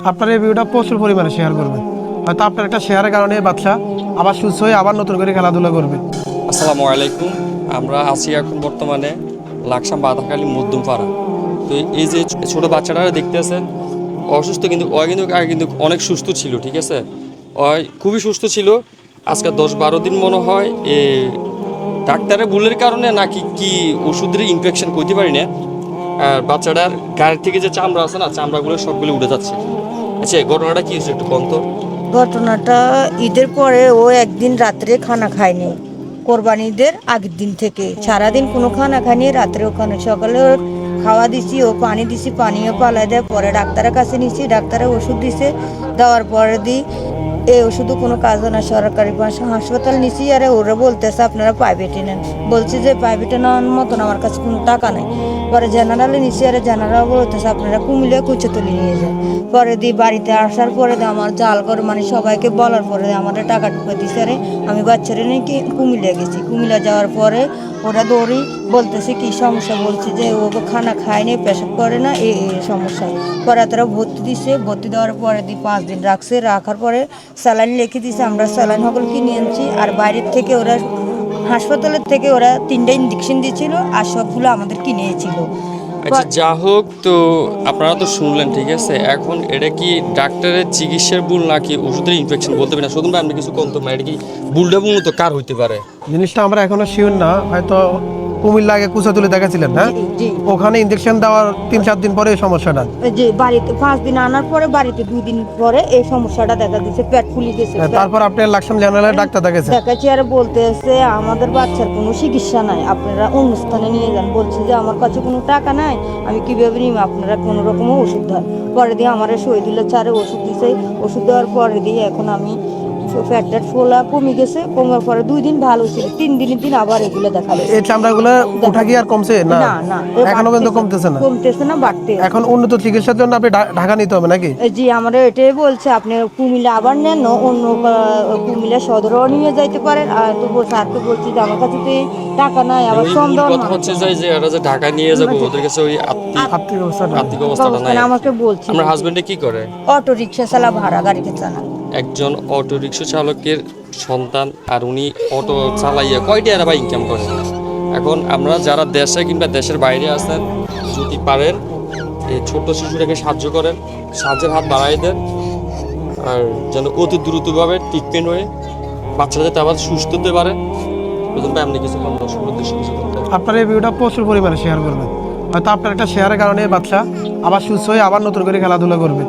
আপনার এই ভিডিওটা প্রচুর পরিমাণে শেয়ার করবেন, হয়তো আপনার একটা শেয়ারের কারণে বাচ্চা আবার সুস্থ হয়ে আবার নতুন করে খেলাধুলা করবে। আসসালামু আলাইকুম। আমরা আছি এখন বর্তমানে লাকসাম বাধাখালী মধ্যমপাড়া। তো এই যে ছোট বাচ্চাটা দেখতে আছেন, অসুস্থ কিন্তু আগে কিন্তু অনেক সুস্থ ছিল, ঠিক আছে? খুবই সুস্থ ছিল। আজকে 10-12 দিন মনে হয় ডাক্তারের ভুলের কারণে নাকি কি ওষুধের ইনফেকশন করতে পারি না, আর বাচ্চাটার গায়ের থেকে যে চামড়া আছে না, চামড়াগুলো সবগুলো উঠে যাচ্ছে। আচ্ছা, ঘটনাটা কি হচ্ছে একটু বলতো। ঘটনাটা ঈদের পরে ও একদিন রাত্রে খানা খায়নি, কোরবানি ঈদের আগের দিন থেকে সারাদিন কোনো খানা খায়নি, রাত্রে ওখানে সকালে ওর খাওয়া দিছি, ও পানি দিছি, পানিও পালাই দেয়। পরে ডাক্তারের কাছে নিছি, ডাক্তারে ওষুধ দিছে, দেওয়ার পরে দিই এই ওষুধও কোনো কাজ না, সরকারি হাসপাতাল নিছি। আর ওরা বলতেছে আপনারা প্রাইভেটে নেন, বলছে যে প্রাইভেটে নেওয়ার মতন আমার কাছে কোনো টাকা নেই। পরে জেনারেলে নিছি, আর জেনারেল বলতেছে আপনারা কুমিল্লা কুচেতলি নিয়ে যান। পরে দিই বাড়িতে আসার পরে আমার জাল করে মানে সবাইকে বলার পরে আমাদের টাকা টুকা দিছে। আরে আমি বাচ্চারা নিয়ে কুমিল্লা গেছি, কুমিল্লা যাওয়ার পরে ওরা দৌড়ি বলতেছে কি সমস্যা, বলছি যে ও খানা খায়নি, পেশাব করে না, এই সমস্যা। পরে তারা ভর্তি দিছে, ভর্তি দেওয়ার পরে 5 দিন রাখছে, রাখার পরে স্যালাইন লিখে দিছে, আমরা স্যালাইন সকল কিনে আনছি। আর বাইরের থেকে ওরা হাসপাতালের থেকে ওরা 3টা ইঞ্জেকশন দিয়েছিল, আর সবগুলো আমাদের কিনেছিল। আচ্ছা, যা হোক, তো আপনারা তো শুনলেন, ঠিক আছে? এখন এটা কি ডাক্তারের চিকিৎসার ভুল নাকি ওষুধের ইনফেকশন বলতে পারি না। শুধু আপনি কিছু কম তো, এটা কি ভুলটা মূলত কার হইতে পারে? জিনিসটা আমরা এখনো শিওর না, হয়তো কুমিল্লা আগে কুচাতুলে দেখাছিলেন না, জি। ওখানে ইঞ্জেকশন দেওয়ার 3-4 দিন পরে এই সমস্যাটা, যে বাড়িতে 5 দিন আনার পরে বাড়িতে 2 দিন পরে এই সমস্যাটা দেখা দিচ্ছে, পেট ফুলে গেছে। তারপর আপনি লাকসাম জেনারেলের ডাক্তার দেখাচ্ছেন। দেখাচ্ছি, আর বলতেছে আমাদের বাচ্চার কোনো চিকিৎসা নাই, আপনারা অন্য স্থানে নিয়ে যান। বলছে যে আমার কাছে কোনো টাকা নাই, আমি কিভাবে নিব, আপনারা কোনো রকম ওষুধ দেন। পরে দিয়ে আমার শহীদুল্লাহ স্যারে ওষুধ দিছে, ওষুধ দেওয়ার পরে দিয়ে এখন আমি পেটের ফোলা কমে গেছে, কমার পরে 2 দিন ভালো ছিল, 3 দিনের দিন আবার এগুলো দেখালো। এই চামড়াগুলো উঠা কি আর কমছে না? না, এখনো কিন্তু কমতেছে না, বাড়তে। এখন উন্নত চিকিৎসার জন্য আপনি ঢাকা নিতে হবে নাকি? জি, আমরা এটাই বলছে, আপনি কুমিল্লা আবার নেন, অন্য কুমিল্লা সদরও নিয়ে যাইতে পারেন। আর তো স্যারকে বলছি যে আমার কাছে তো টাকা নাই, আবার সন্দেহ কথা হচ্ছে যে এরা যে ঢাকা নিয়ে যাবো, ওদের কাছে ওই আর্থিক অবস্থাটা নাই। আমাকে বলছি আমার হাজবেন্ডে কি করে? অটো রিক্সা চালা, ভাড়া গাড়িতে চালা। একজন অটো রিক্সা চালকের সন্তান, আর উনি অটো চালাইয়া কয়টা এরা বা ইনকাম করে। এখন আমরা যারা দেশে কিংবা দেশের বাইরে আছেন, যদি পারেন এই ছোট্ট শিশুটাকে সাহায্য করেন, সাহায্যের হাত বাড়াই দেন, আর যেন অতি দ্রুতভাবে ট্রিটমেন্ট হয়ে বাচ্চারা যাতে আবার সুস্থ হতে পারে। আপনি কিছু আপনার এই ভিডিওটা প্রচুর পরিমাণে শেয়ার করবেন, হয়তো আপনার একটা শেয়ারের কারণে বাচ্চা আবার সুস্থ হয়ে আবার নতুন করে খেলাধুলা করবে।